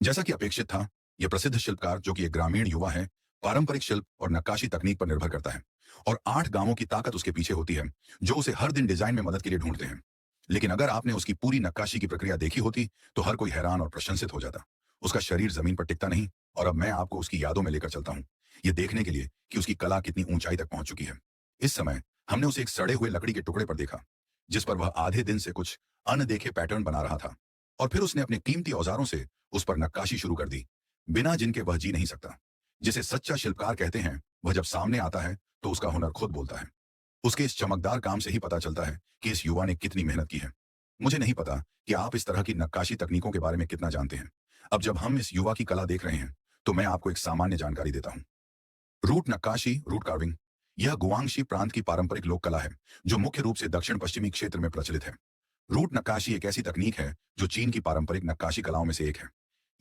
जैसा कि अपेक्षित था, यह प्रसिद्ध शिल्पकार जो कि एक ग्रामीण युवा है, पारंपरिक शिल्प और नक्काशी तकनीक पर निर्भर करता है। और 8 गांवों की ताकत उसके पीछे होती है, जो उसे हर दिन डिजाइन में मदद के लिए ढूंढते हैं। लेकिन अगर आपने उसकी पूरी नक्काशी की प्रक्रिया देखी होती, तो हर कोई हैरान और प्रशंसित हो जाता। उसका शरीर जमीन पर टिकता नहीं, और अब मैं आपको उसकी यादों में लेकर चलता हूँ, ये देखने के लिए कि उसकी कला कितनी ऊंचाई तक पहुंच चुकी है। इस समय हमने उसे एक सड़े हुए लकड़ी के टुकड़े पर देखा, जिस पर वह आधे दिन से कुछ अनदेखे पैटर्न बना रहा था। और फिर उसने अपने कीमती औजारों से उस पर नक्काशी शुरू कर दी, बिना जिनके वह जी नहीं सकता। जिसे सच्चा शिल्पकार कहते हैं, वह जब सामने आता है तो उसका हुनर खुद बोलता है। उसके इस चमकदार काम से ही पता चलता है कि इस युवा ने कितनी मेहनत की है। मुझे नहीं पता कि आप इस तरह की नक्काशी तकनीकों के बारे में कितना जानते हैं। अब जब हम इस युवा की कला देख रहे हैं, तो मैं आपको एक सामान्य जानकारी देता हूँ। रूट नक्काशी, रूट कार्विंग, यह गुआंगशी प्रांत की पारंपरिक लोक कला है, जो मुख्य रूप से दक्षिण पश्चिमी क्षेत्र में प्रचलित है। रूट नक्काशी एक ऐसी तकनीक है जो चीन की पारंपरिक नक्काशी कलाओं में से एक है।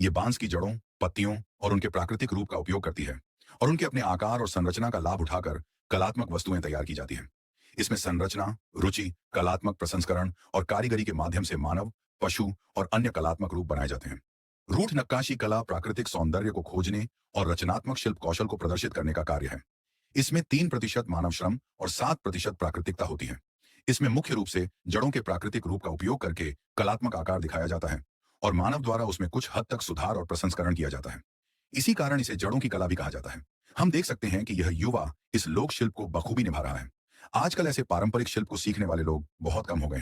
ये बांस की जड़ों, पत्तियों और उनके प्राकृतिक रूप का उपयोग करती है, और उनके अपने आकार और संरचना का लाभ उठाकर कलात्मक वस्तुएं तैयार की जाती हैं। इसमें संरचना, रुचि, कलात्मक प्रसंस्करण और कारीगरी के माध्यम से मानव, पशु और अन्य कलात्मक रूप बनाए जाते हैं। रूठ नक्काशी कला प्राकृतिक सौंदर्य को खोजने और रचनात्मक शिल्प कौशल को प्रदर्शित करने का कार्य है। इसमें 3% मानव श्रम और 7% प्राकृतिकता होती है। इसमें मुख्य रूप से जड़ों के प्राकृतिक रूप का उपयोग करके कलात्मक आकार दिखाया जाता है, और मानव द्वारा उसमें कुछ हद तक सुधार और प्रसंस्करण किया जाता है। इसी कारण इसे जड़ों की कला भी कहा जाता है। हम देख सकते हैं कि यह युवा इस लोक शिल्प को बखूबी निभा रहा है। आजकल ऐसे पारंपरिक शिल्प को सीखने वाले लोग बहुत कम हो गए हैं।